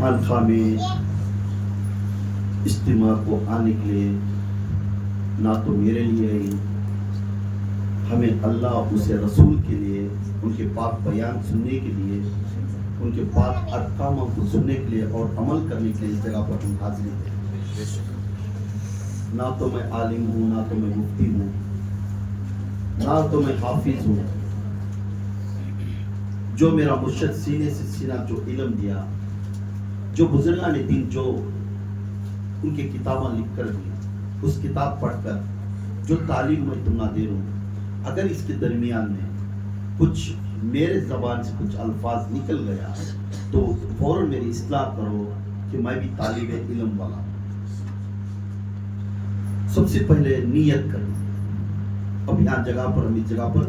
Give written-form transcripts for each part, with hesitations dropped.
خانقاہ میں اجتماع کو آنے کے لیے نہ تو میرے لیے ہمیں اللہ اسے رسول کے لیے ان کے پاک بیان سننے کے لیے ان کے پاک احکاموں کو سننے کے لیے اور عمل کرنے کے لیے اس جگہ پر ہم حاضر ہیں۔ نہ تو میں عالم ہوں، نہ تو میں مفتی ہوں، نہ تو میں حافظ ہوں۔ جو میرا مرشد سینے سے سینہ جو علم دیا، جو بزرگان دین جو ان کی کتابیں لکھ کر دی، اس کتاب پڑھ کر جو تعلیم میں تم نہ دے رہا ہوں، اگر اس کے درمیان میں کچھ میرے زبان سے کچھ الفاظ نکل گیا تو فوراً میری اصلاح کرو کہ میں بھی طالب علم والا ہوں۔ سب سے پہلے نیت کرو۔ اب یہاں جگہ پر ہم اس جگہ پر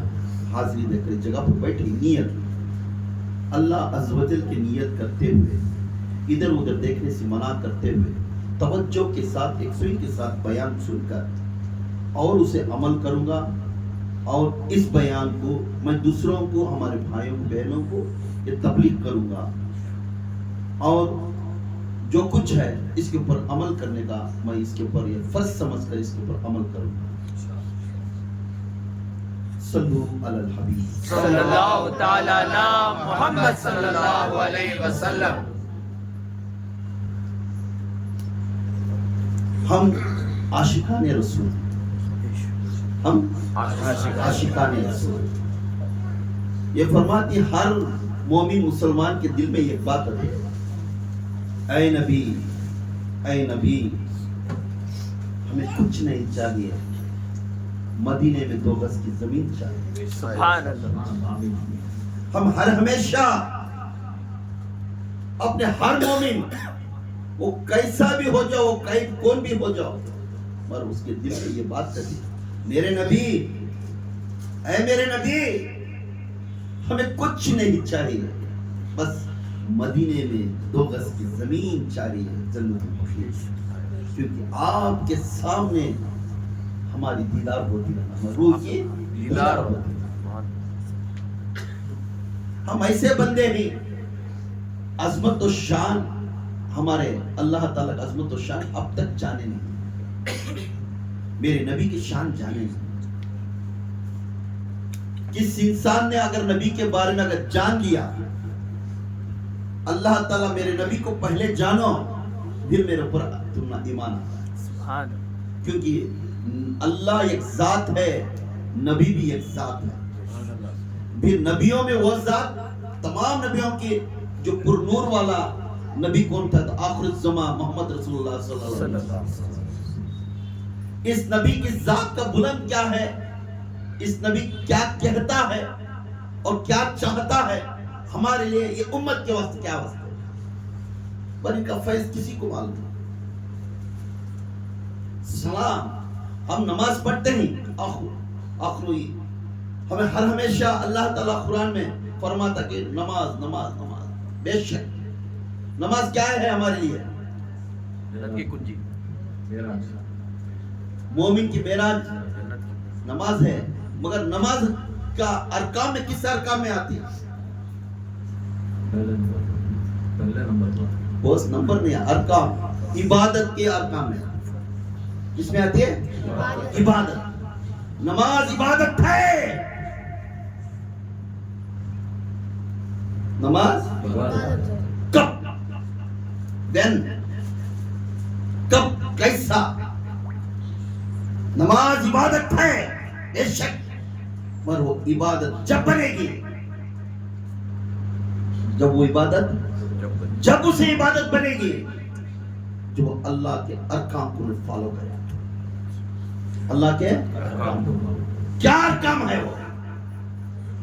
حاضری دے کر اس جگہ پر بیٹھے نیت اللہ عز و جل کی نیت کرتے ہوئے، ادھر ادھر دیکھنے سے منع کرتے ہوئے، توجہ کے ساتھ یکسوئی کے ساتھ بیان سن کر اور اسے عمل کروں گا، اور اس بیان کو میں دوسروں کو، ہمارے بھائیوں بہنوں کو یہ تبلیغ کروں گا، اور جو کچھ ہے اس کے اوپر عمل کرنے کا میں اس کے اوپر یہ فرض سمجھ کر اس کے اوپر عمل کروں گا۔ صلو علی الحبیب صلی اللہ تعالی علی محمد صلی اللہ علیہ وسلم۔ ہم عاشقان رسول، ہم عاشقان رسول۔ یہ فرماتی ہر مومن مسلمان کے دل میں ایک بات ہے، اے نبی، اے نبی، ہمیں کچھ نہیں چاہیے، مدینے میں 2 گز کی زمین چاہیے۔ سبحان اللہ۔ ہم ہر ہمیشہ اپنے ہر مومن، وہ کیسا بھی ہو جاؤ، وہ کون بھی ہو جاؤ، پر اس کے دل میں یہ بات کہتی، میرے نبی، اے میرے نبی، ہمیں کچھ نہیں چاہیے، بس مدینے میں 2 گز کی زمین چاہیے، جنت البقیع، کیونکہ آپ کے سامنے ہماری دیدار ہوتی ہے، ہماری روح کی دیدار ہوتی ہے۔ ہم ایسے بندے ہیں، عظمت و شان ہمارے اللہ تعالیٰ کا عظمت و شان اب تک جانے نہیں، میرے نبی کی شان جانے نہیں۔ کس انسان نے اگر نبی کے بارے میں اگر جان لیا، اللہ تعالیٰ میرے نبی کو پہلے جانو، پھر میرے اوپر تم ایمان آتا ہے، کیونکہ اللہ ایک ذات ہے، نبی بھی ایک ذات ہے۔ پھر نبیوں میں وہ ذات، تمام نبیوں کے جو پر نور والا نبی کون تھا؟ تو آخر الزمان محمد رسول اللہ صلی اللہ علیہ وسلم۔ اس نبی کی ذات کا بلند کیا ہے، اس نبی کیا کہتا ہے اور کیا چاہتا ہے ہمارے لیے، یہ امت کے واسطے کیا واسطے ہے، پر ان کا فیض کسی کو معلوم نہیں۔ سلام، ہم نماز پڑھتے ہیں آخروی، ہمیں ہر ہمیشہ اللہ تعالیٰ قرآن میں فرماتا کہ نماز نماز نماز، بے شک نماز کیا ہے ہمارے لیے؟ جنت کی کنجی، مومن کی معراج نماز ہے، مگر نماز کا ارکان میں کس ارکان میں آتی ہے؟ پہلے نمبر بس نمبر نہیں ہے، ارکان، عبادت کے ارکان میں کس میں آتی ہے؟ عبادت۔ نماز عبادت ہے، نماز کب، دن، کب، کیسا؟ نماز عبادت ہے بے شک، پر وہ عبادت جب بنے گی، جب وہ عبادت، جب اسے عبادت بنے گی جو وہ اللہ کے ارکان کو فالو کرے۔ اللہ کے کیا ارکان ہے؟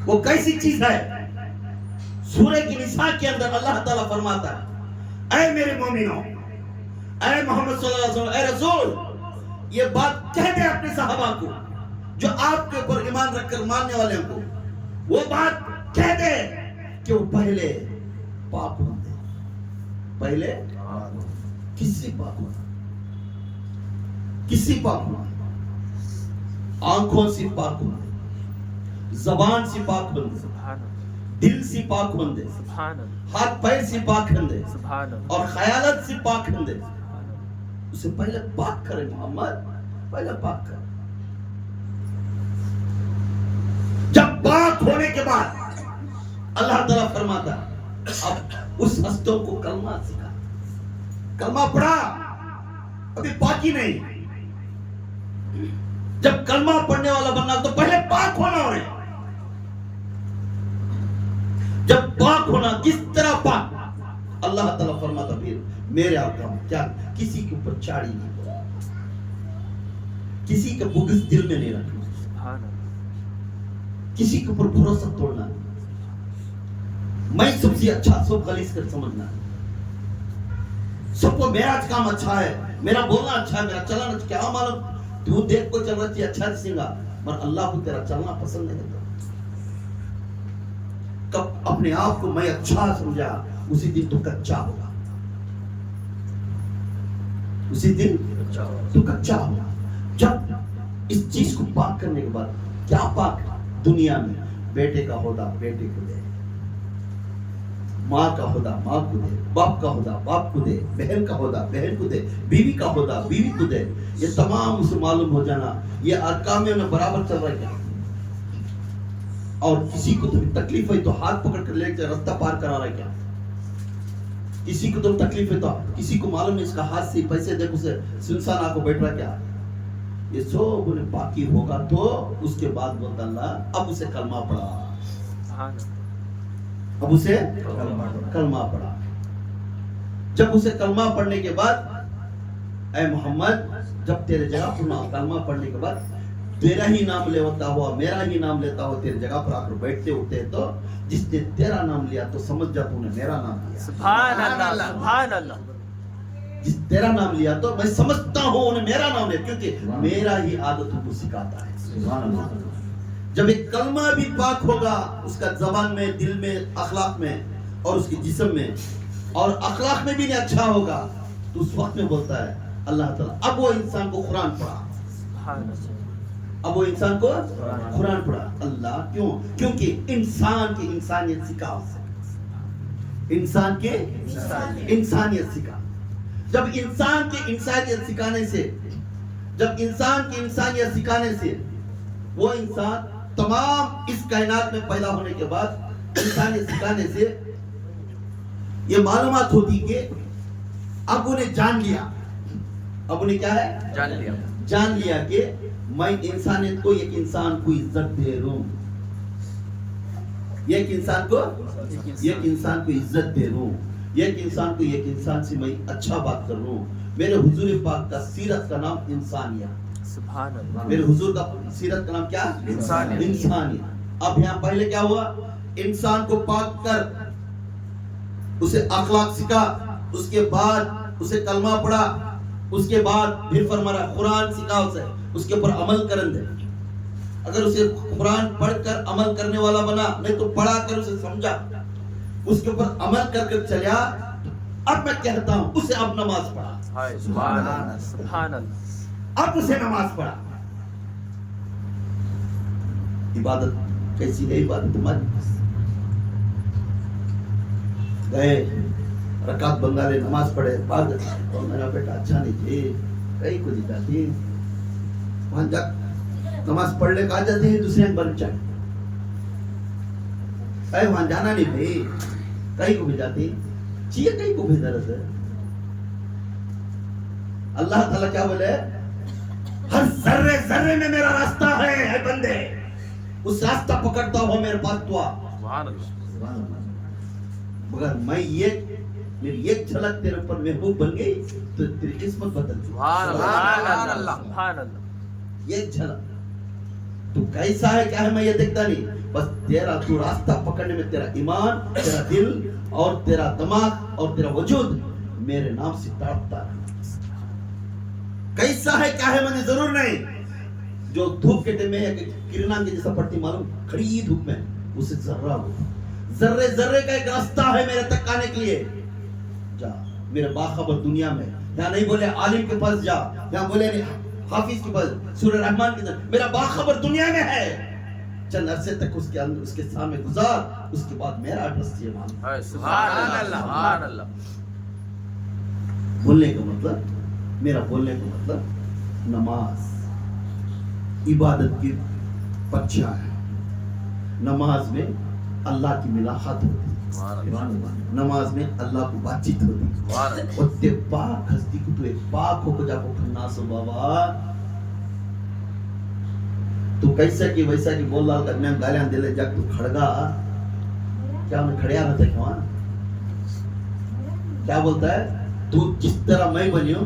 وہ کیسی چیز ہے؟ سورہ کی نساء کے اندر اللہ تعالیٰ فرماتا ہے، اے میرے مومنوں، اے محمد صلی اللہ علیہ وسلم، اے رسول، یہ بات کہہ دے اپنے صحابہ کو جو آپ کے اوپر ایمان رکھ کر ماننے والے کو، وہ بات کہہ دے کہ وہ پہلے پاک ہوتے، پہلے کس سے پاک ہونا، کس سے پاک ہونا؟ آنکھوں سے پاک ہونا، زبان سے پاک ہونا، دل سے پاک بندے، سبحان اللہ ہاتھ پیر سے پاک بندے سبحان اللہ اور خیالت سے پاک بندے. اسے پہلے پاک کرے محمد، پہلے پاک کرے. جب پاک ہونے کے بعد اللہ تعالیٰ فرماتا اب اس ہستوں کو کلمہ سکھا. کلمہ پڑھا، ابھی پاکی نہیں. جب کلمہ پڑھنے والا بننا تو پہلے پاک ہونا ہو رہے. جب پاک ہونا کس طرح پاک؟ اللہ تعالیٰ فرماتا پھر میرے آقا کیا کسی کے اوپر چاڑی نہیں پڑا، کسی کا بغض دل میں نہیں رکھنا، سبحان اللہ کسی کے اوپر بھروسہ توڑنا، میں سب سے اچھا سب غلیظ کر سمجھنا، سب کو میرا کام اچھا ہے، میرا بولنا اچھا ہے، میرا چلنا اچھا. کیا معلوم تو دیکھ کو چل رہا چاہیے اچھا دسے گا مگر اللہ کو تیرا چلنا پسند نہیں کرتا. کب اپنے آپ کو میں اچھا سمجھا اسی دن تو کچا ہوگا، اسی دن تو کچا ہوگا. جب اس چیز کو پاک کرنے کے بعد کیا پاک دنیا میں بیٹے کا عہدہ بیٹے کو دے، ماں کا عہدہ ماں کو دے، باپ کا عہدہ باپ کو دے، بہن کا عہدہ بہن کو دے، بیوی کا عہدہ بیوی کو دے. یہ تمام اسے معلوم ہو جانا یہ ارکان میں برابر چل رہا ہے کیا. اور کسی کو تمہیں تکلیف ہوئی تو ہاتھ پکڑ کر لے کے راستہ پار کرا رہا ہے کیا. کسی کو تم تکلیف ہے تو کسی کو معلوم ہے اس کا ہاتھ سے پیسے دے اسے سنسان آ کو بیٹھ رہا کیا. یہ سب انہیں باقی ہوگا تو اس کے بعد بولتا اللہ اب اسے کلمہ پڑھا، سبحان اللہ اب اسے کلمہ پڑھا. جب اسے کلمہ پڑھنے کے بعد اے محمد جب تیرے جگہ پر کلمہ پڑھنے کے بعد تیرا ہی نام لیتا ہوا میرا ہی نام لیتا ہوا تیرے جگہ پر آ کر بیٹھتے اٹھتے تو جس نے تیرا نام لیا تو سمجھ جا تو نے میرا نام لیا. سبحان اللہ سبحان اللہ جس تیرا نام لیا تو میں سمجھتا ہوں انہیں میرا نام لیا کیونکہ میرا ہی عادت کو سکھاتا ہے. سبحان اللہ. جب ایک کلمہ بھی پاک ہوگا اس کا زبان میں دل میں اخلاق میں اور اس کے جسم میں اور اخلاق میں بھی نہیں اچھا ہوگا تو اس وقت میں بولتا ہے اللہ تعالیٰ اب وہ انسان کو قرآن پڑھا، سبحان اللہ اب وہ انسان کو قرآن پڑھا. اللہ کیوں؟ کیونکہ انسان کی انسانیت سکھا اسے، انسان کے انسانیت سکھا. جب انسان کی انسانیت سکھانے سے جب انسان کی انسانیت سکھانے سے وہ انسان تمام اس کائنات میں پیدا ہونے کے بعد انسانیت سکھانے سے یہ معلومات ہوتی کہ اب انہیں جان لیا، اب انہیں کیا ہے جان لیا کہ میں انسانیت کو ایک انسان کو عزت دے رہا ہوں، ایک انسان کو عزت دے رہا ہوں، ایک انسان کو ایک انسان سے میں اچھا بات کر رہا ہوں. میرے حضور پاک کا سیرت کا نام انسانیت. سبحان اللہ میرے حضور کا سیرت کا نام کیا؟ انسانیت. اب یہاں پہلے کیا ہوا؟ انسان کو پاک کر اسے اخلاق سکھا، اس کے بعد اسے کلمہ پڑھا، اس کے بعد پھر فرمایا قرآن سکھا اسے، اس کے اوپر عمل کرن دے. اگر اسے قرآن پڑھ کر عمل کرنے والا بنا نہیں تو پڑھا کر اسے سمجھا اس کے اوپر عمل کر کر چلیا. اب میں کہتا ہوں اسے اب نماز پڑھا، سبحان اللہ سبحان اللہ اب اسے نماز پڑھا. عبادت کیسی ہے؟ عبادت تمہاری گئے رکعت بندہ لے نماز پڑھے بعد اور میرا بیٹا اچھا نہیں تھی کہیں کو جیتا تھی وہاں جا نماز پڑھ لے کہا جاتے ہیں دوسرے بن چاہے اے وہاں جانا نہیں بھائی کہیں کو بھیجاتی چاہیے کہیں کو بھیجا رہتا ہے. اللہ تعالیٰ کیا بولے ہر ذرے ذرے میں میرا راستہ ہے اے بندے، اس راستہ پکڑتا ہو میرے پاس تو سبحان اللہ مگر میں میری ایک جھلک تیرے پر محبوب بن گئی تو تیری قسمت بدل گئی. سبحان اللہ سبحان اللہ ایک جھلک تو کیسا ہے کیا ہے میں یہ دیکھتا نہیں، بس تیرا تو راستہ پکڑنے میں تیرا ایمان تیرا دل اور تیرا دماغ اور تیرا وجود میرے نام سے تڑپتا رہا. کیسا ہے کیا ہے میں ضرور نہیں، جو دھوپ کے ٹائم میں ہے کرنا کے جیسا پڑتی معلوم کھڑی دھوپ میں اسے ذرہ ہو ذرے ذرے کا ایک راستہ ہے میرے تک آنے کے لیے. جا میرے باخبر دنیا میں، یہاں نہیں بولے عالم کے پاس جا، یہاں بولے نہیں حافظ کے پاس سورہ رحمان کے پاس، میرا باخبر دنیا میں ہے. چند عرصے تک اس کے سامنے گزار، اس کے بعد میرا ایڈریس یہ مان. سبحان اللہ سبحان اللہ. بولنے کا مطلب، میرا بولنے کا مطلب، نماز عبادت کی پرچہ ہے. نماز میں اللہ کی ملاقات ہوتی ہے، نماز میں اللہ کو بات چیت ہوتی ہے. اور تے پاک ہستی کو تو ایک پاک ہو کو جا کو کھنا سو بابا تو کیسا کی ویسا کی بول لال کرنے گالیاں دے لے جگ تو کھڑگا کیا میں کھڑیا رہتا ہے کیا بولتا ہے تو جس طرح میں بنیوں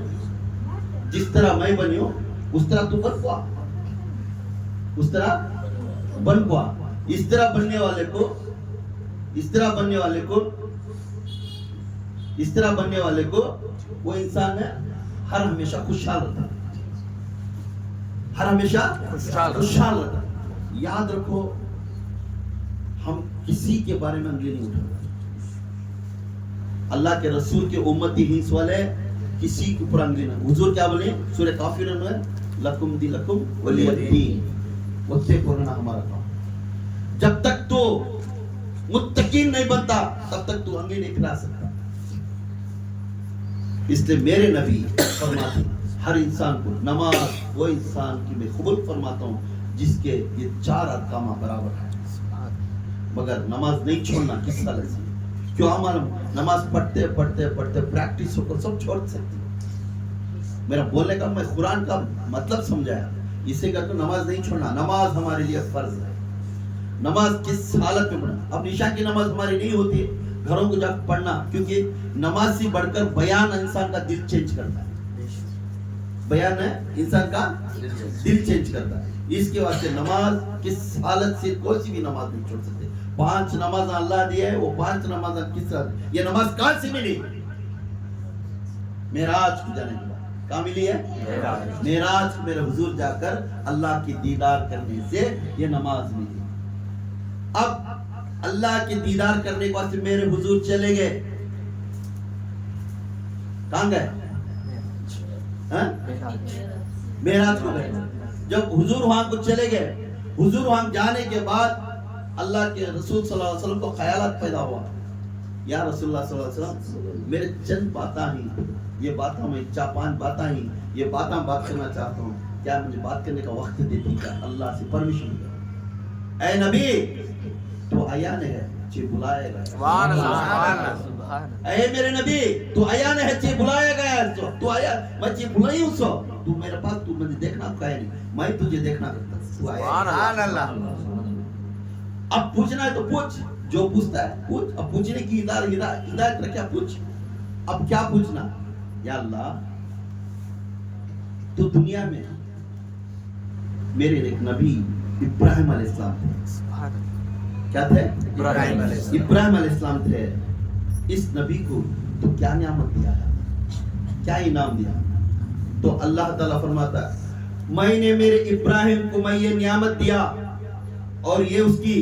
اس طرح تو بن پا، اس طرح بن پا. اس طرح بننے والے کو وہ انسان ہے ہر ہمیشہ خوشحال رہتا ہے، ہر ہمیشہ خوشحال رہتا ہے. یاد رکھو ہم کسی کے بارے میں انگلی نہیں اٹھاتے. اللہ کے رسول کے امتی ہنس والے کسی کے اوپر انگلی نہ. حضور کیا بولے سورہ کافرون میں لکم دینکم ولی دین، وتے کرنا ہمارا کام. جب تک تو متقین نہیں بنتا تب تک تو انگلی نہیں کھلا سکتا. اس لیے میرے نبی فرماتے ہیں ہر انسان کو نماز وہ انسان کی میں قبول فرماتا ہوں جس کے یہ 4 ارکان برابر ہیں. مگر نماز نہیں چھوڑنا کس طرح سے؟ کیوں ہمارا نماز پڑھتے پریکٹس ہو کر سب چھوڑ سکتے. میرا بولنے کا میں قرآن کا مطلب سمجھایا. اسے کر کے نماز نہیں چھوڑنا. نماز ہمارے لیے فرض ہے. نماز کس حالت میں پڑھنا؟ اب عشاء کی نماز ہماری نہیں ہوتی ہے گھروں کو جا کے پڑھنا، کیونکہ نماز سے بڑھ کر بیان انسان کا دل چینج کرتا ہے. بیان ہے انسان کا دل چینج کرتا ہے. اس کے واسطے نماز کس حالت سے کوئی سی بھی نماز نہیں چھوڑ سکتے. 5 نماز اللہ دیے ہے، وہ 5 نماز کس طرح؟ یہ نماز کہاں سے ملی؟ معراج کو جانے کے بعد. کہاں ملی ہے؟ معراج میرے حضور جا کر اللہ کی دیدار کرنے سے یہ نماز ملی. اب اللہ کی دیدار کرنے کے بعد میرے حضور چلے گئے. کہاں گئے؟ معراج کو گئے. جب حضور وہاں کو چلے گئے، حضور وہاں جانے کے بعد اللہ کے رسول صلی اللہ علیہ وسلم کو خیالات پیدا ہوا. یا رسول اللہ صلی اللہ علیہ وسلم میرے چند باتیں ہی یہ باتیں میں 4-5 باتیں ہی یہ باتیں بات کرنا چاہتا ہوں، کیا مجھے بات کرنے کا وقت دیتی کیا؟ اللہ سے پرمیشن دیا. اے نبی تو عیان ہے چی بلائے گا. سبحان اللہ اے میرے نبی تو عیان ہے چی بلائے گا. تو آیا میں چی بلائی ہوں سو تو میرے پاس تو مجھے دیکھنا کہے نہیں، میں تجھے دیکھنا کرتا. سبحان اللہ. اب پوچھنا ہے تو پوچھ، جو پوچھتا ہے پوچھ. اب پوچھنے کی ہدایت رکھا پوچھ. اب کیا پوچھنا؟ یا اللہ تو دنیا میں میرے ایک نبی ابراہیم علیہ السلام تھے. کیا تھے؟ ابراہیم علیہ السلام تھے. اس نبی کو تو کیا نعمت دیا، کیا انعام دیا؟ تو اللہ تعالیٰ فرماتا ہے میں نے میرے ابراہیم کو میں یہ نعمت دیا اور یہ اس کی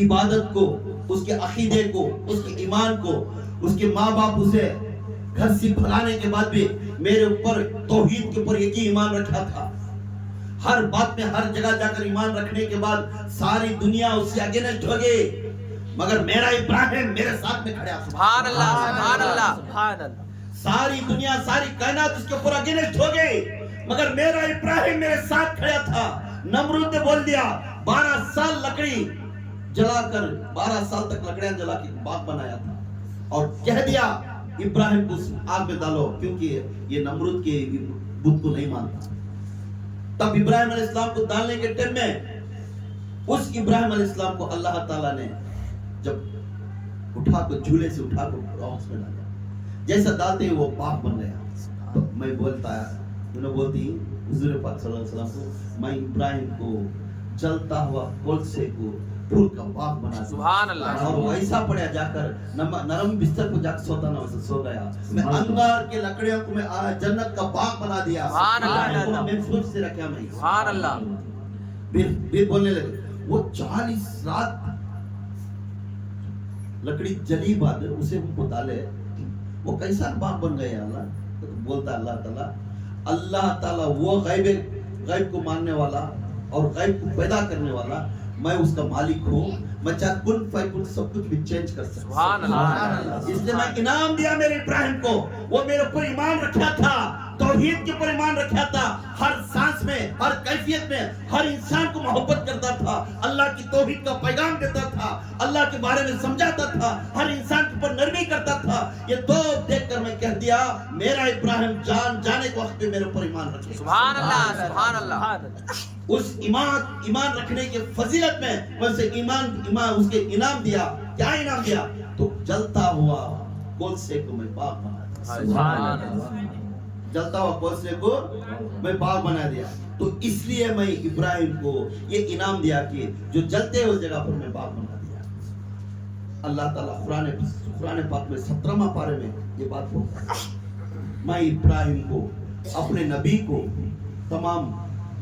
عبادت کو، اس کے عقیدے کو، اس کے ایمان کو، اس کے ماں باپ اسے گھر سے بھگانے کے بعد بھی میرے اوپر توحید کے اوپر یقین ایمان رکھا تھا. ہر بات میں ہر جگہ جا کر ایمان رکھنے کے بعد ساری دنیا اس سے اگینسٹ ہو گئی، مگر میرا ابراہیم میرے ساتھ میں کھڑا. سبحان اللہ سبحان اللہ سبحان اللہ. ساری دنیا ساری کائنات اس کے اوپر اگینسٹ ہو گئی، مگر میرا ابراہیم میرے ساتھ کھڑا تھا. نمرود نے بول دیا 12 سال لکڑی جلا کر 12 سال تک لکڑیاں جلا کے باغ بنایا تھا اور کہہ دیا ابراہیم کو آگ میں ڈالو، کیونکہ یہ نمرود کے بت کو نہیں مانتا. تب ابراہیم علیہ السلام کو ڈالنے کے ٹائم میں اس ابراہیم علیہ السلام کو اللہ تعالیٰ نے جب اٹھا کر جھولے سے اٹھا کر راس میں ڈالا، جیسا ڈالتے ہی وہ باغ بن گیا. تو میں بولتا ہے انہوں بولتی حضور پاک صلی اللہ علیہ وسلم کو میں ابراہیم کو جلتا ہوا کلسے کو پھول کا باغ بنا. سبحان اللہ. اور ویسا پڑیا جا کر نرم بستر کو جا کر سوتا نہ ویسا سو گیا. میں انگار کے لکڑیوں کو میں جنت کا باغ بنا دیا. سبحان اللہ. میں سوچ سے رکھا میں. سبحان اللہ. پھر بولنے لگے وہ 40 رات لکڑی جلی بعد اسے ہم کو ڈالے وہ کیسا باغ بن گیا اللہ؟ تو بولتا اللہ تعالیٰ وہ غیب کو ماننے والا اور غیب کو پیدا کرنے والا میں اس کا مالک ہوں، میں چاہے کن فیکن سب کچھ بھی چینج کر سکتا سبحان اللہ. اس لیے میں انعام دیا میرے ابراہیم کو، وہ میرے اوپر ایمان رکھا تھا، توحید کے اوپر ایمان رکھا تھا، ہر سانس میں، ہر کیفیت میں ہر انسان کو محبت کرتا تھا، اللہ کی توحید کا پیغام دیتا تھا، اللہ کے بارے میں سمجھاتا تھا، ہر انسان کے اوپر نرمی کرتا تھا. یہ دو دیکھ کر میں کہہ دیا میرا ابراہیم جانے کے وقت پہ میرے اوپر ایمان رکھے. سبحان اللہ. سبحان اللہ. اس ایمان رکھنے کے فضیلت میں اسے ایمان اس کے انعام دیا. کیا انعام دیا؟ تو جلتا ہوا کولسے کو میں باغ بنا دیا. سبحان اللہ. جلتا ہوا کولسے کو میں باغ بنا دیا. تو اس لیے میں ابراہیم کو یہ انعام دیا کہ جو جلتے اس جگہ پر میں باغ بنا دیا. اللہ تعالیٰ قرآن پاک میں 17واں پارے میں یہ بات بولتا ہے، میں ابراہیم کو اپنے نبی کو تمام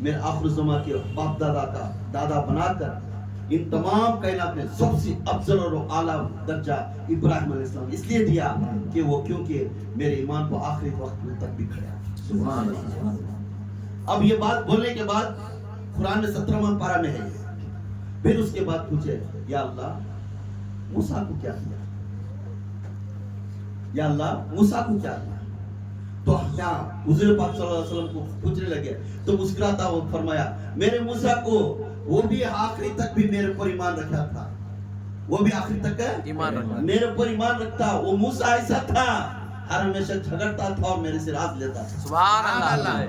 میرے آخر الزمان کے باپ دادا کا دادا بنا کر ان تمام کائنات میں سب سے افضل اور اعلیٰ درجہ ابراہیم علیہ السلام اس لیے دیا کہ وہ کیونکہ میرے ایمان کو آخری وقت تک بھی کھڑا. سبحان اللہ. اب یہ بات بولنے کے بعد قرآن میں 17واں پارہ میں ہے. پھر اس کے بعد پوچھے یا اللہ موسیٰ کو کیا دیا؟ یا اللہ موسیٰ کو کیا دیا؟ تو کیا حضور پاک صلی اللہ علیہ وسلم کو پوچھنے لگے تو مسکراتا وہ فرمایا میرے موسیٰ کو وہ بھی آخری تک بھی میرے پر ایمان رکھا تھا، وہ بھی آخری تک ایمان رکھا میرے پر ایمان رکھتا. وہ موسیٰ ایسا تھا ہر ہمیشہ جھگڑتا تھا اور میرے سے راز لیتا تھا. سبحان اللہ.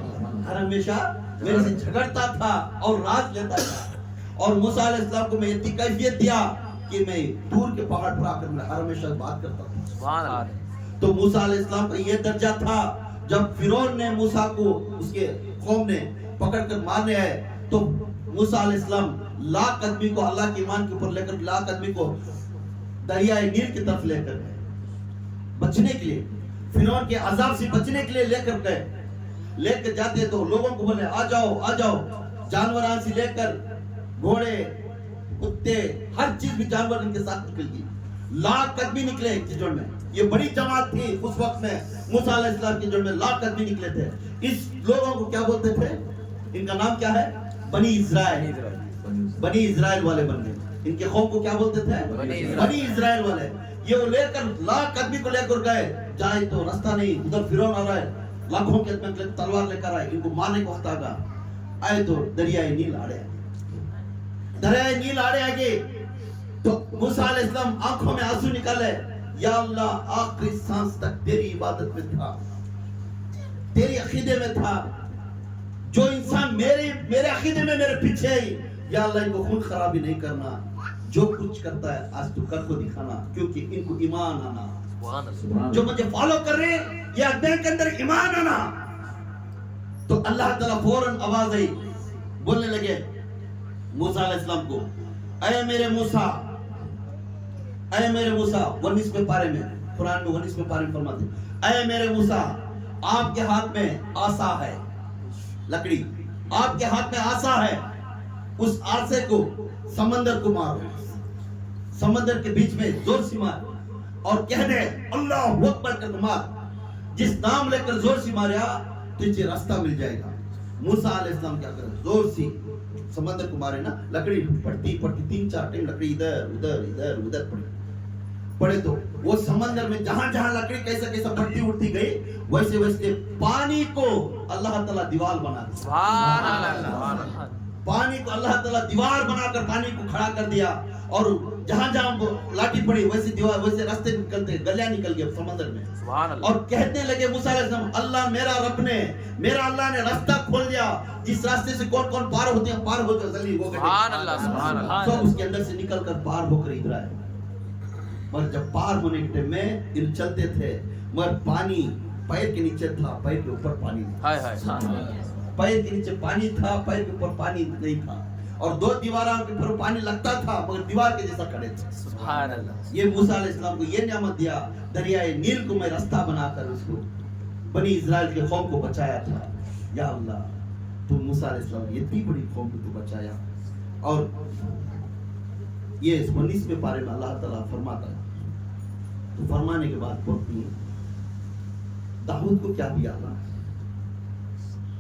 ہر ہمیشہ میرے سے جھگڑتا تھا اور راز لیتا تھا. اور موسیٰ علیہ السلام کو میں اتنی کیفیت دیا کہ میں دور کے پہاڑ پر آ کر میں ہر ہمیشہ بات کرتا تھا. سبحان اللہ. تو موسیٰ علیہ السلام کا یہ درجہ تھا. جب فرعون نے موسیٰ کو اس کے قوم نے پکڑ کر مارنے آئے تو موسیٰ علیہ السلام لاکھ آدمی کو اللہ کے ایمان کے اوپر لے کر لاکھ آدمی کو دریائے نیل کی طرف لے کر گئے بچنے کے لیے، فرعون کے عذاب سے بچنے کے لیے لے کر گئے. لے کر جاتے تو لوگوں کو بولے آ جاؤ، جانوران سے لے کر گھوڑے کتے ہر چیز بھی جانور ان کے ساتھ نکل گئی. لاکھ آدمی نکلے کھجڑ میں. یہ بڑی جماعت تھی اس وقت میں. موسیٰ علیہ السلام کی جڑ میں لاکھ آدمی نکلے تھے. اس لوگوں کو کیا بولتے تھے؟ ان کا نام کیا ہے؟ بنی اسرائیل. بنی اسرائیل والے بن گئے. ان کے قوم کو کیا بولتے تھے؟ بنی اسرائیل والے. یہ وہ لے کر لاکھ آدمی کو لے کر گئے. جائے تو راستہ نہیں، ادھر فرعون آ رہا ہے، لاکھوں کے آدمی تلوار لے کر آئے، ان کو مارنے کو وقت آگا. آئے تو دریائے نیل آڑے آگے تو موسیٰ علیہ السلام آنکھوں میں آنسو نکالے. یا اللہ آخری سانس تک تیری عبادت میں تھا، تیری عقیدے میں تھا. جو انسان میرے عقیدے میں میرے پیچھے ہی، یا اللہ ان کو خون خرابی نہیں کرنا. جو کچھ کرتا ہے آج تو کر کو دکھانا، کیونکہ ان کو ایمان آنا. جو مجھے فالو کر رہے ہیں یہ اپنے کے اندر ایمان آنا. تو اللہ تعالیٰ فوراً آواز آئی، بولنے لگے موسیٰ علیہ السلام کو اے میرے موسیٰ 19 پارے میں قرآن میں 19 پارے میں فرماتے اے میرے موسیٰ آپ کے ہاتھ میں عصا ہے، لکڑی آپ کے ہاتھ میں عصا ہے. اس عصے کو سمندر کو مارو، سمندر کے بیچ میں زور سے مار اور کہہ دے اللہ اکبر کر مار. جس نام لے کر زور سے ماریا تجھے راستہ مل جائے گا. موسیٰ علیہ السلام کیا کرے زور سے سمندر کو مارے نا، لکڑی پڑتی 3-4 ٹائم لکڑی ادھر پڑے تو وہ سمندر میں جہاں لکڑی کیسا پڑتی اڑتی گئی ویسے پانی کو اللہ تعالیٰ دیوار بنا دیا. سبحان اللہ. پانی کو اللہ تعالیٰ دیوار بنا کر پانی کو کھڑا کر دیا. اور جہاں لاٹھی پڑی ویسے دیوار ویسے راستے نکلتے گلیاں نکل گئے سمندر میں. سبحان اللہ. اور کہنے لگے موسیٰ علیہ السلام اللہ میرا اللہ نے راستہ کھول دیا. جس راستے سے کون پار ہوتے ہیں پار ہو کر جلدی وہ سبحان اللہ. سبحان اللہ. سب اس کے اندر سے نکل کر پار ہو کر ادھر آئے. اور جب پار ہونے کے ٹائم میں ان چلتے تھے مگر پانی پیر کے نیچے تھا، پیر کے اوپر پانی تھا. پیر کے نیچے پانی تھا، پیر کے اوپر پانی نہیں تھا. اور دو دیواراں کے اوپر پانی لگتا تھا مگر دیوار کے جیسا کھڑے تھے. سبحان اللہ. یہ موسیٰ علیہ السلام کو یہ نعمت دیا، دریائے نیل کو میں راستہ بنا کر اس کو بنی اسرائیل کے قوم کو بچایا تھا. یا اللہ تو موسیٰ علیہ السلام یہ اتنی بڑی قوم کو تو بچایا. اور یہ 19 پارے میں اللہ تعالیٰ فرماتا ہے. تو فرمانے کے بعد بولتی ہے داؤد کو کیا دیا اللہ؟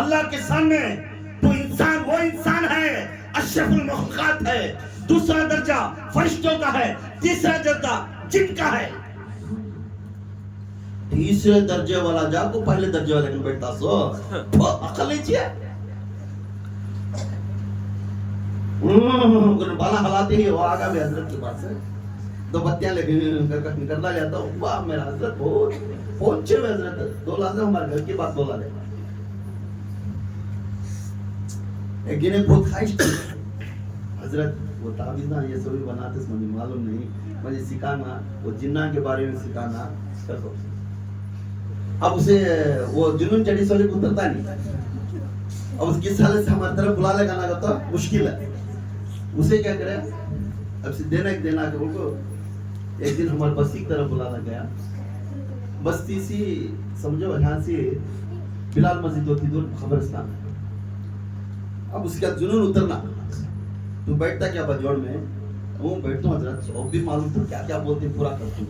اللہ کے سامنے تو انسان وہ انسان ہے اشرف المخلوقات ہے، دوسرا درجہ فرشتوں کا ہے، تیسرا درجہ جن کا ہے. تیسرے درجے والا جا کو پہلے درجے والے میں بیٹھتا سو وہ عقل نہیں چاہیے. بالا ہلاتے ہی وہ آگا بھی حضرت کے پاس ہے، دو بتیاں لے کے کرنا جاتا ہوں. واہ میرا حضرت بہت پہنچے ہوئے حضرت، دو لازم ہمارے گھر کی بات بولا لے. ایک نے بہت خواہش کی حضرت وہ تعویذ یہ سبھی بناتے اس مجھے معلوم نہیں، مجھے سکھانا، وہ جنہ کے بارے میں سکھانا کر دو. اب اسے وہ جنون چڑی سولے کو اترتا نہیں. اب اس کی سالے سے ہماری طرف بلا لے گانا تو مشکل ہے. اسے کیا کرے اب سے دینا کہ ان کو ایک دن ہمارے بستی کی طرف بلانا گیا. بستی سی سمجھو یہاں سے بلال مسجد ہوتی دور خبرستان. اب اس کا جنون اترنا تو بیٹھتا کیا بجوڑ میں وہ بیٹھتا ہوں حضرت وہ بھی معلوم تھا کیا کیا بولتے پورا کرتا ہوں.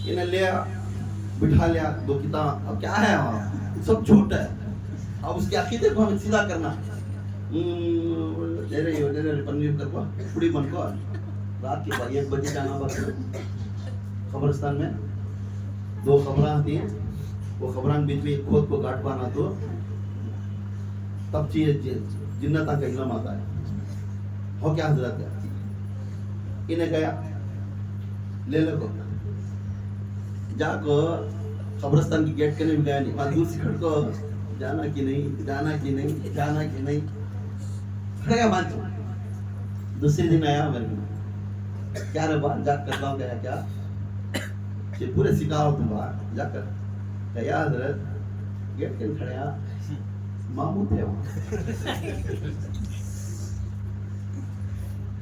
انہیں لیا بٹھا لیا دو کتاب. اب کیا ہے وہاں سب جھوٹ ہے. اب اس کے عقیدے کو ہمیں سیدھا کرنا دے رہی ہو پنیر کر کو پوڑی بن کو رات کے 1 بجے جانا بس خبرستان میں 2 خبریں آتی ہیں. وہ خبران بیچ میں کھود کو کاٹ پانا تو تب چیز جنتا کا علم آتا ہے. ہو کیا حضرت ہے انہیں گیا لے لے کو جا کو قبرستان کی گیٹ کرنے میں گیا نہیں. وہاں دور سے کھڑ کو جانا کی نہیں جانا کی نہیں جانا کی نہیں کھڑ گیا. مان دوسرے دن آیا میرے کو کیا رہے بات جا کرتا ہوں گیا کیا یہ پورے سکھاؤ تم بات جا کر کیا حضرت گیٹ کے کھڑے آ ماموں تھے وہاں.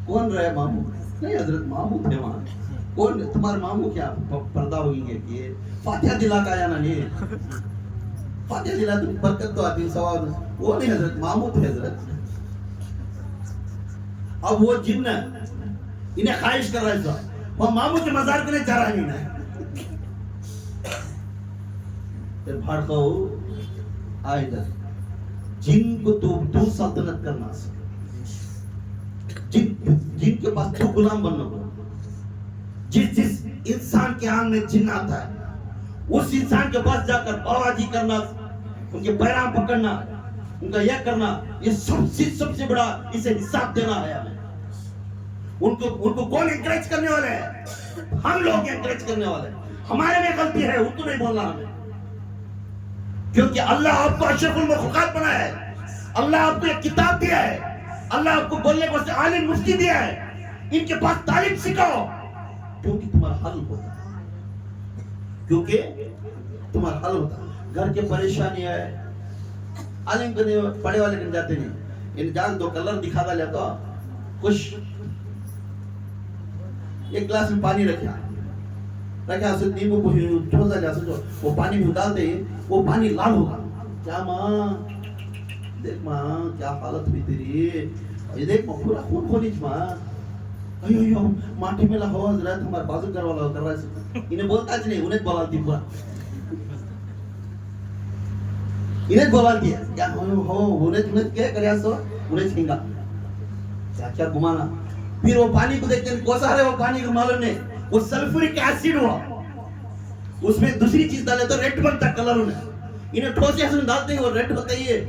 کون رہے ماموں؟ نہیں حضرت ماموں تھے وہاں. کون تمہارے ماموں کیا پردہ ہوئی ہے کہ فاتحہ دلا کا یا نہیں فاتحہ دلا تو برکت تو آتی سوال وہ نہیں حضرت ماموں تھے حضرت. اب وہ جن انہیں خواہش کر رہا ہے وہ ماموں کے مزار کے لیے جا رہا نہیں ہے. پھر بھاڑکا ہو آئے ادھر جن کو تو سلطنت کرنا جن کے پاس تو غلام بننا پڑا. جس انسان کے آنگ میں جن آتا ہے اس انسان کے پاس جا کر باواجی کرنا ان کے پیراں پکڑنا ان کا یہ کرنا یہ سب سے بڑا اسے حساب دینا ہے. ہمیں ان کو کون انکریج کرنے والے ہیں؟ ہم لوگ انکریج کرنے والے ہیں. ہمارے میں غلطی ہے ان کو نہیں بولنا ہمیں کیونکہ اللہ آپ کو اشرف المخلوقات بنایا ہے. اللہ آپ کو ایک کتاب دیا ہے. اللہ آپ کو بولنے کو عالم مفتی دیا ہے. ان کے پاس تعلیم سکھاؤ کیونکہ تمہارا حل ہوتا ہے. کیونکہ تمہارا حل ہوتا ہے. گھر کے پریشانی ہے عالم کرنے پڑے والے کر جاتے نہیں. ان جان 2 کلر دکھا دا لیتا کچھ ایک گلاس میں پانی رکھا اسے نیمبو کو چھوڑا جا سکتا وہ پانی میں ڈالتے ہیں وہ پانی لال ہوگا. کیا ماں دیکھ ماں کیا حالت ہوئی تیری یہ دیکھ ماں پورا خون خونی ماں ایو ماٹی میں لہو حضرت ہمارے بازو کر والا کر رہا ہے. انہیں بولتا نہیں انہیں بولالتی پورا انہیں بولالتی ہے کیا انہیں کیا کریا سو انہیں چھینگا کیا گمانا. پھر وہ پانی کو دیکھتے ہیں کوسا رہے وہ پانی کو معلوم نہیں وہ سلفورک ایسڈ ہوا اس میں دوسری چیز ڈالے تو ریڈ بنتا کلر انہیں انہیں ٹھوس ایسے ڈالتے ہیں وہ ریڈ ہوتا ہی ہے.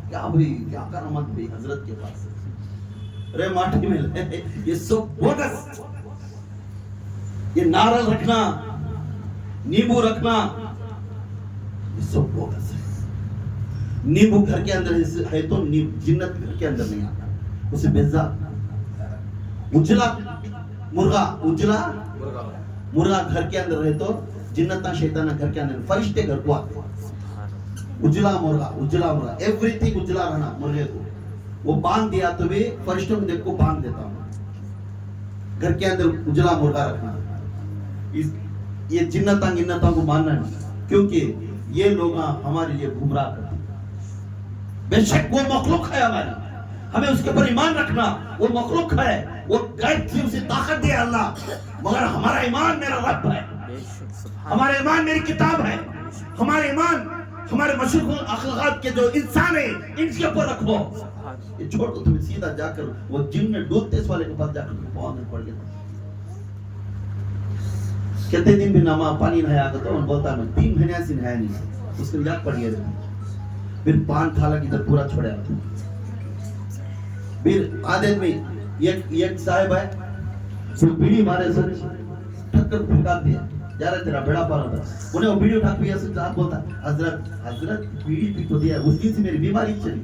کیا بھئی کیا کرامت بھی حضرت کے پاس رے ماٹھی میں لے یہ سب بوگس. یہ نارل رکھنا نیمبو رکھنا یہ سب بوگس ہے. نیمبو گھر کے اندر ہے تو جنت گھر کے اندر نہیں آتا. اسے بیزا اجلا مرغا گھر کے اندر رہے تو جنتا شیطانہ گھر کے اندر فرشتے گھر کو آتے. اجلا مرغا ایوری تھنگ اجلا رہنا مرغے کو وہ باندھ دیا تو بھی فرشتوں میں دیکھ کو باندھ دیتا ہوں. گھر کے اندر اجلا مرغا رکھنا یہ جنتا کو ماننا نہیں کیونکہ یہ لوگ ہمارے لیے گمراہ کرتے. بے شک وہ مخلوق ہے ہماری ہمیں اس کے اوپر ایمان رکھنا. وہ مخلوق ہے وہ غیب سے اسے طاقت دیا اللہ مگر ہمارا ایمان میرا رب ہے. ہمارا ایمان میری کتاب ہے. ہمارا ایمان ہمارے مشرق اخلاقات کے جو انسان ہیں ان کے اوپر رکھو. یہ چھوڑ دو, تمہیں سیدھا جا کر وہ جن میں ڈوبتے اس والے کے پاس جا کر پاؤں میں پڑ گیا. کتنے دن بھی ناما پانی نہایا کرتا ہوں, بولتا میں 3 مہینے سے نہایا نہیں. اس کے یاد پڑ گیا, پھر پان تھالا کی طرف پورا چھوڑا. پھر آدھے میں ایک صاحب ہے, پھر بیڑی مارے سر ٹھکر پھینکا دیا, جا رہے تیرا بیڑا پارا تھا. انہیں وہ بیڑی اٹھا پیا سے صاحب بولتا, حضرت بیڑی پی کو دیا, اس دن سے میری بیماری چلی.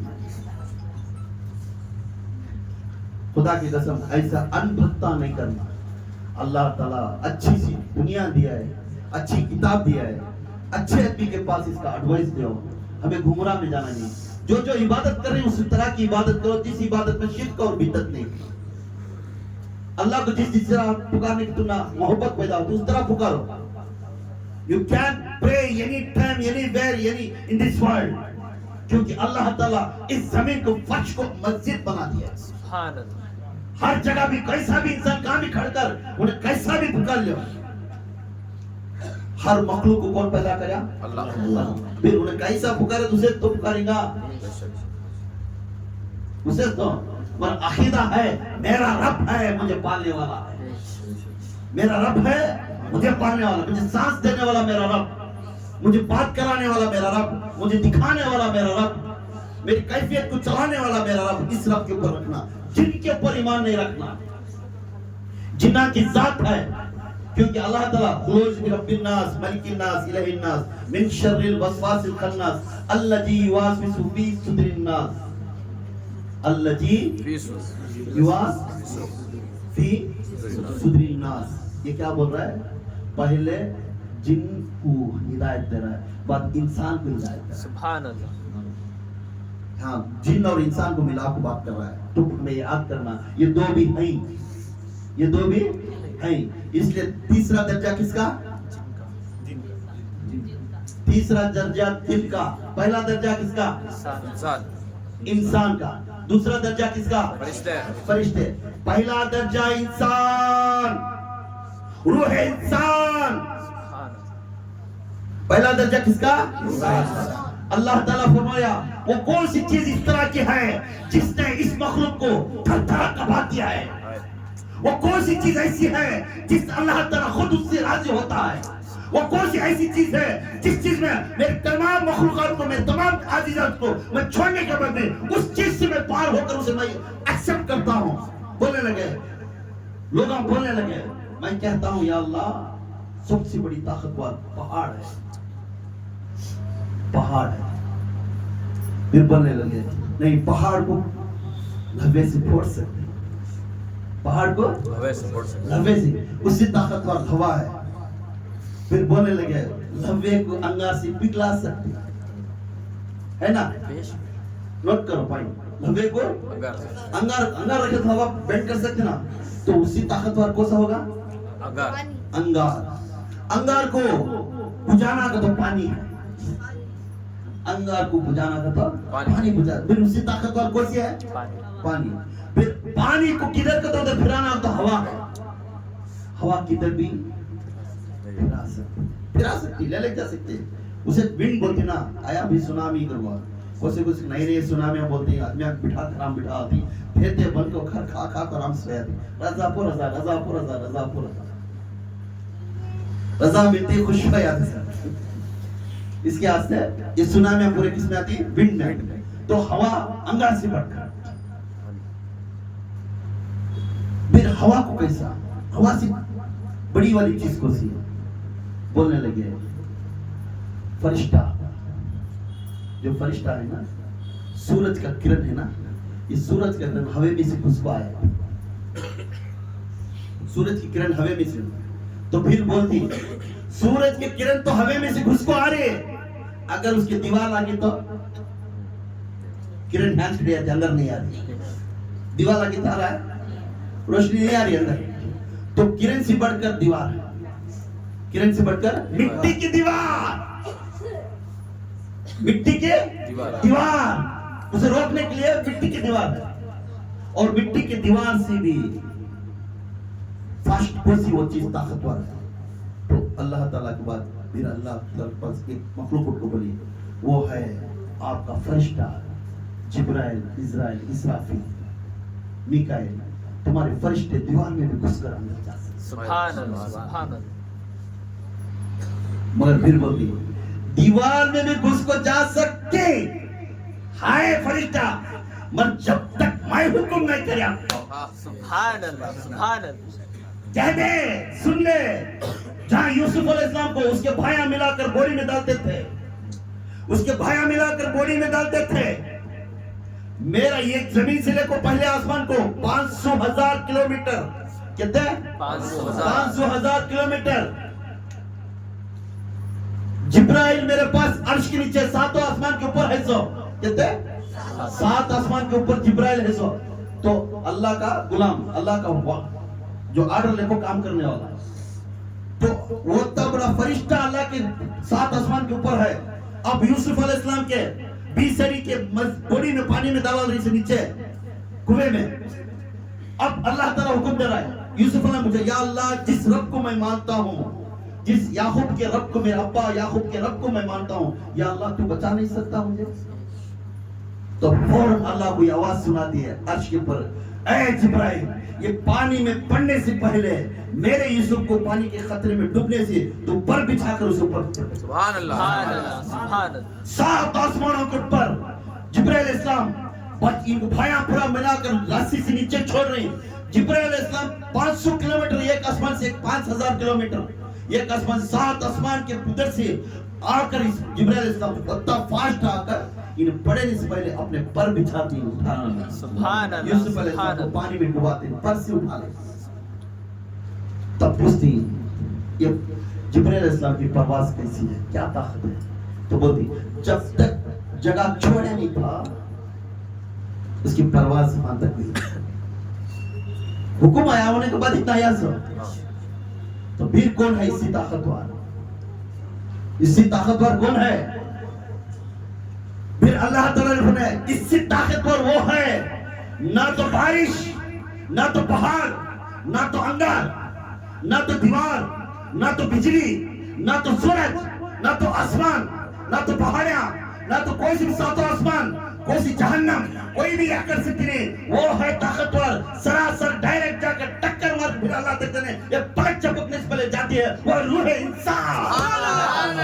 خدا کی قسم ایسا انبھکتا نہیں کرنا. اللہ تعالیٰ اچھی سی دنیا دیا ہے, اچھی کتاب دیا ہے, اچھے آدمی کے پاس اس کا ایڈوائس دو. ہمیں گمراہ میں جانا نہیں. جو عبادت کر رہے ہیں اس طرح کی عبادت کرو جس عبادت میں شرک اور بدعت نہیں. اللہ کو جس طرح پکارنے کی تمہیں محبت پیدا ہوتی اس طرح پکارو. You can pray anytime, anywhere, in this world. کیونکہ اللہ تعالیٰ اس زمین کو فرش کو مسجد بنا دیا. سبحان اللہ. ہر جگہ بھی کیسا بھی انسان کہاں بھی کھڑ کر انہیں کیسا بھی پکار لو. ہر مخلوق کو کون پیدا کریا؟ اللہ. پھر انہیں کیسا پکارے اسے تو پکاریں گا. اسے تو پر عقیدہ ہے میرا رب ہے مجھے پالنے والا ہے, میرا رب ہے مجھے پالنے والا, مجھے سانس دینے والا میرا رب, مجھے بات کرانے والا میرا رب, مجھے دکھانے والا میرا رب, میری کیفیت کو چلانے والا میرا رب. اس رب کے اوپر رکھنا. جن کے اوپر ایمان نہیں رکھنا. جنہ کی ذات ہے, کیونکہ اللہ تعالیٰ خروج برب الناس ملک الناس الہ الناس من شر الوسواس الخناس الذی یوسوس فی صدور الناس, الذی یوسوس فی صدور الناس. یہ کیا بول رہا ہے؟ پہلے جن کو ہدایت دے رہا ہے, بعد انسان کو ہدایت دے رہا ہے. سبحان اللہ. ہاں, جن اور انسان کو ملا کے بات کر رہا ہے. تو ہمیں یاد کرنا یہ دو بھی ہیں, یہ دو بھی ہیں. اس لیے تیسرا درجہ کس کا؟ تیسرا درجہ دل کا. پہلا درجہ کس کا؟ انسان کا. دوسرا درجہ کس کا؟ فرشتے. پہلا درجہ انسان, روح انسان. پہلا درجہ کس کا؟ اللہ تعالیٰ فرمایا وہ کون سی چیز اس طرح کی ہے جس نے اس مخلوق کو تھر تھر کبا دیا ہے. وہ کون سی چیز ایسی ہے جس اللہ تعالیٰ خود اس سے راضی ہوتا ہے. وہ کون سی ایسی چیز ہے جس چیز میں میرے تمام مخلوقات کو, میرے تمام عزیزات کو میں چھوڑنے کے بعد میں اس چیز سے میں پار ہو کر اسے میں ایکسپٹ کرتا ہوں. بولنے لگے لوگ, بولنے لگے میں کہتا ہوں یا اللہ سب سے بڑی طاقتور پہاڑ ہے, پہاڑ ہے. پھر بولنے لگے نہیں, پہاڑ کو لہوے سے پھوڑ سکتے, پہاڑ کو لہوے سے, اس سے طاقتور ہوا ہے. پھر بولنے لگے لہوے کو انگار سے پگھلا سکتے ہے نا. نوٹ کرو پوائنٹ, لہوے کو انگار رکھے تو ہوا بینڈ کر سکتے نا. تو اسی طاقتور کون سا ہوگا؟ انگار. انگار کو بجھانا کا تو پانی ہے, انگار کو بجھانا کا تو پانی بجھا. پھر اسی طاقتور کون سی ہے؟ پانی. پھر پانی کو کدھر کا تو پھرانا تو ہوا ہے. ہوا کدھر بھی پھرا سکتی, لے جا سکتے. اسے ونڈ بولتے نا. آیا بھی سونامی کروا, کچھ نئی نئی سونامیاں بولتے ہیں. آدمی بٹھا کر ہم بٹھا آتی پھرتے بن کو کھر کھا کھا کر ہم سویا تھی. رضا پور رضا, رضا پور رضا, رضا پور رضا, رضا ملتی خوش ہو جاتی سر. اس کے واسطے یہ سونامیاں پورے کس میں آتی؟ ونڈ میں. تو ہوا انگار سے بڑھ کر. پھر ہوا کو کیسا, ہوا سے بڑی والی چیز کو سی. بولنے لگے فرشتہ, جو فرشتہ ہے نا, سورج کا کرن ہے نا, یہ سورج کا کرن ہوے میں سے گھس کو آیا. سورج کی کرن ہوے میں سے. تو پھر بولتی سورج کے کرن تو ہوے میں سے گھس کو آ رہے, اگر اس کے دیوار آگے تو کرن ہینس کھڑی آتی, اندر نہیں آ رہی. دیوار آگے تو آ رہا ہے, روشنی نہیں آ رہی اندر. تو کرن سے بڑھ کر دیوار ہے, کرن سے بڑھ کر مٹی کی دیوار, مٹی کے دیوار. اسے روکنے کے لیے مٹی کی دیوار ہے. اور مٹی کی دیوار سے بھی فاسٹ کوئی وہ چیز طاقتور ہے. تو اللہ تعالیٰ کے بعد پھر اللہ تعالیٰ کے پاس ایک مخلوق کو بولی, وہ ہے آپ کا فرشتہ جبرائیل، اسرائیل، اسرافیل، میکائیل. تمہارے فرشتے دیوار میں بھی گھس کر اندر جا سکتے سبحان اللہ سبحان اللہ. مگر پھر بولتی دیوار میں بھی گھس کو جا سکتے ہائے فرشتہ، مگر جب تک میں حکم نہیں کریا. سبحان اللہ سبحان اللہ. کہہ دے سن لے، جہاں یوسف علیہ السلام کو اس کے بھائیاں ملا کر بوری میں ڈالتے تھے، اس کے بھائیاں ملا کر بوری میں ڈالتے تھے، میرا یہ زمین سے لے کو پہلے آسمان کو 500,000 کلومیٹر، کہتے ہیں 500,000 کلومیٹر. جبرائیل میرے پاس عرش کے نیچے 7 آسمان کے اوپر ہے سو، کہتے ہیں 7 آسمان کے اوپر جبرائیل ہے سو. تو اللہ کا غلام، اللہ کا جو آرڈر لے کو کام کرنے والا ہے، تو وہ اتنا بڑا فرشتہ اللہ کے 7 آسمان کے اوپر ہے. اب یوسف علیہ السلام کے 20 سری کے بوری میں پانی میں ڈال رہی سے نیچے کنویں میں. اب اللہ تعالیٰ حکم دے رہا ہے یوسف علیہ مجھے، یا اللہ جس رب کو میں مانتا ہوں، جس یعقوب کے رب کو، میرے ابا یعقوب کے رب کو میں مانتا ہوں، یا اللہ تو بچا نہیں سکتا مجھے؟ تو فوراً اللہ کو یہ آواز سناتی ہے عرش کے اوپر، اے جبرائیل یہ پانی میں پڑنے سے پہلے میرے یوسف کو پانی کے خطرے میں ڈوبنے سے تو پر بچھا کر اس اوپر. سبحان اللہ سبحان اللہ. 7 آسمانوں کے اوپر جبرائیل علیہ السلام ان کو بھائیاں پورا ملا کر رسی سے نیچے چھوڑ رہی. جبرائیل علیہ السلام 500 کلومیٹر ایک آسمان سے 5,000 کلومیٹر ایک آسمان سے 7 آسمان کے ادھر سے آ کر جبرائیل علیہ السلام اتنا فاسٹ آ کر ان پڑنے سے پہلے اپنے پر بچھاتی اٹھانا. سبحان اللہ یوسف علیہ السلام کو پانی میں ڈباتے پر سے اٹھا لے. تب پوچھتی یہ جبرائیل علیہ السلام کی پرواز کیسی ہے، کیا طاقت ہے؟ تو بولتی جب تک جگہ چھوڑے نہیں تھا اس کی پرواز وہاں تک نہیں. حکم آیا ہونے کے بعد اتنا یا سو تو پھر کون ہے اسی طاقتور؟ اسی طاقتور کون ہے؟ پھر اللہ تعالیٰ نے فرمایا اس سے طاقتور وہ ہے، نہ تو بارش، نہ تو پہاڑ، نہ تو انگار، نہ تو دیوار، نہ تو بجلی، نہ تو سورج، نہ تو آسمان، نہ تو پہاڑیاں، نہ تو کوئی سی 7 آسمان، کوئی سی جہنم، کوئی بھی کر سکتی نہیں. وہ ہے طاقتور، سراسر ڈائریکٹ جا کر ٹکر مار. پھر اللہ دیکھتے ہیں یہ پلک چپکنے سے پہلے جاتی ہے وہ روح انسان.